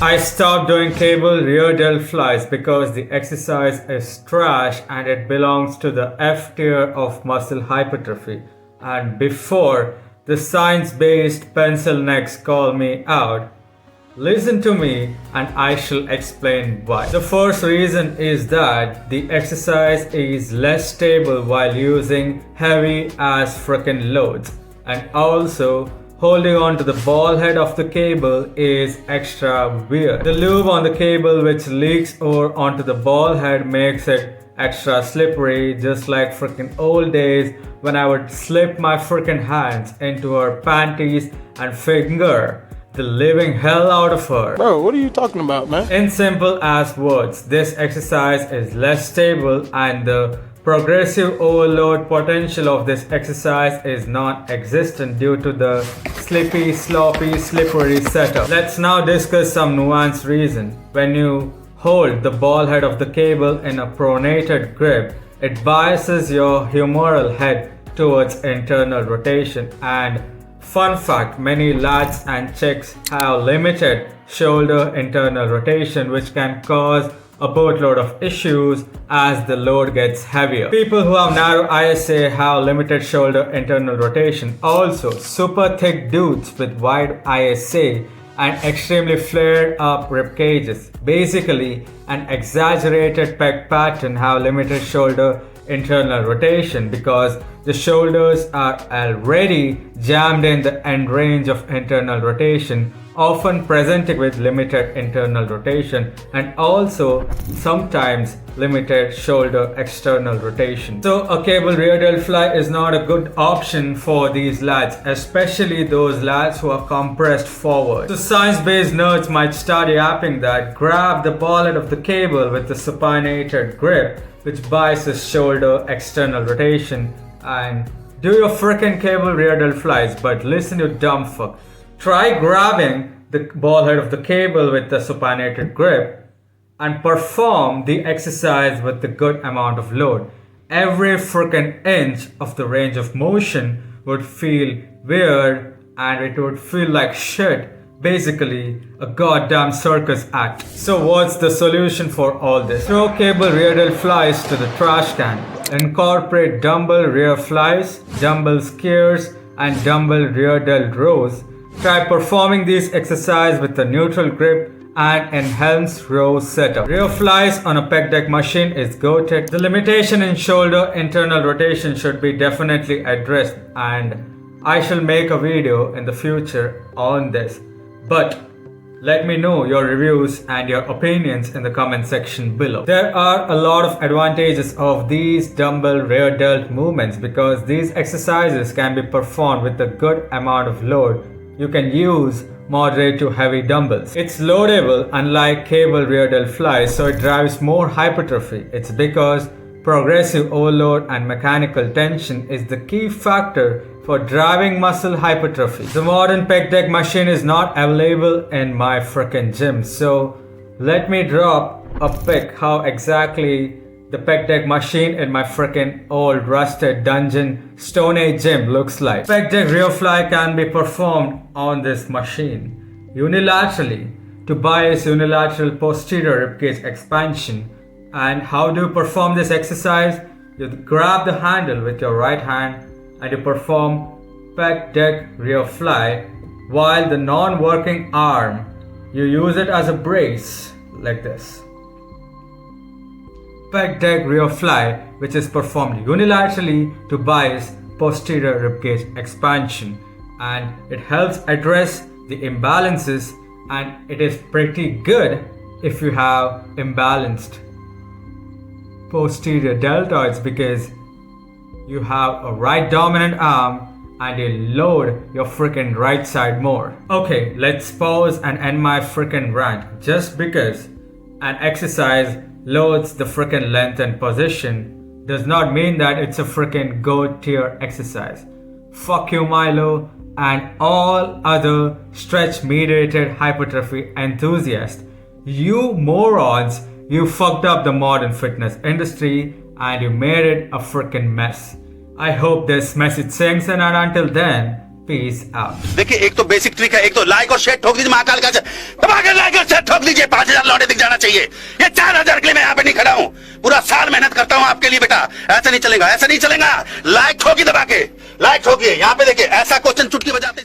I stopped doing cable rear delt flies because the exercise is trash and it belongs to the F tier of muscle hypertrophy. And before the science-based pencil necks call me out, listen to me and I shall explain why. The first reason is that the exercise is less stable while using heavy as frickin' loads, and also holding on to the ball head of the cable is extra weird. The lube on the cable which leaks over onto the ball head makes it extra slippery, just like frickin' old days when I would slip my frickin' hands into her panties and finger the living hell out of her. Bro, what are you talking about, man? In simple as words, this exercise is less stable and the progressive overload potential of this exercise is non-existent due to the slippy, sloppy, slippery setup. Let's now discuss some nuanced reason. When you hold the ball head of the cable in a pronated grip, it biases your humeral head towards internal rotation, and fun fact, many lads and chicks have limited shoulder internal rotation, which can cause a boatload of issues as the load gets heavier. People who have narrow ISA have limited shoulder internal rotation. Also, super thick dudes with wide ISA and extremely flared up rib cages, basically an exaggerated pec pattern, have limited shoulder internal rotation because the shoulders are already jammed in the end range of internal rotation, often presenting with limited internal rotation and also sometimes limited shoulder external rotation. So a cable rear delt fly is not a good option for these lads, especially those lads who are compressed forward. So science-based nerds might start yapping that grab the ball head of the cable with the supinated grip, which biases shoulder external rotation, and do your frickin' cable rear delt flies. But listen, you dumb fuck. Try grabbing the ball head of the cable with the supinated grip and perform the exercise with a good amount of load. Every frickin' inch of the range of motion would feel weird and it would feel like shit. Basically, a goddamn circus act. So what's the solution for all this? Throw cable rear delt flies to the trash can. Incorporate dumbbell rear flies, dumbbell skiers, and dumbbell rear delt rows. Try performing these exercises with a neutral grip and enhanced row setup. Rear flies on a pec deck machine is goated. The limitation in shoulder internal rotation should be definitely addressed, and I shall make a video in the future on this. But let me know your reviews and your opinions in the comment section below. There are a lot of advantages of these dumbbell rear delt movements because these exercises can be performed with a good amount of load. You can use moderate to heavy dumbbells. It's loadable unlike cable rear delt flies, so it drives more hypertrophy. It's because progressive overload and mechanical tension is the key factor for driving muscle hypertrophy. The modern pec deck machine is not available in my frickin' gym, so let me drop a pic how exactly the pec deck machine in my frickin' old rusted dungeon Stone Age gym looks like. Pec deck rear fly can be performed on this machine unilaterally to bias unilateral posterior ribcage expansion. And how do you perform this exercise? You grab the handle with your right hand and you perform pec deck rear fly, while the non-working arm, you use it as a brace like this. Pec deck rear fly, which is performed unilaterally to bias posterior ribcage expansion, and it helps address the imbalances, and it is pretty good if you have imbalanced posterior deltoids because you have a right dominant arm and you load your frickin' right side more. Okay, let's pause and end my frickin' rant. Just because an exercise loads the frickin' length and position does not mean that it's a frickin' GOAT tier exercise. Fuck you, Milo, and all other stretch mediated hypertrophy enthusiasts. You morons, you fucked up the modern fitness industry and you made it a frickin' mess. I hope this message sinks in, and until then, Peace out. देखिए एक तो basic trick है, एक तो like और share ठोक दीजिए महाकाल का, दबा के लाइक और शेयर ठोक दीजिए, 5000 लौटे दिख जाना चाहिए। ये 4000 के लिए मैं यहाँ पे नहीं खड़ा हूँ, पूरा साल मेहनत करता हूँ आपके लिए बेटा। ऐसा नहीं चलेगा, ऐसा नहीं चलेगा। लाइक ठोकी, दबा के लाइक ठोकिए। यहाँ पे देखिए ऐसा क्वेश्चन चुटकी बजाते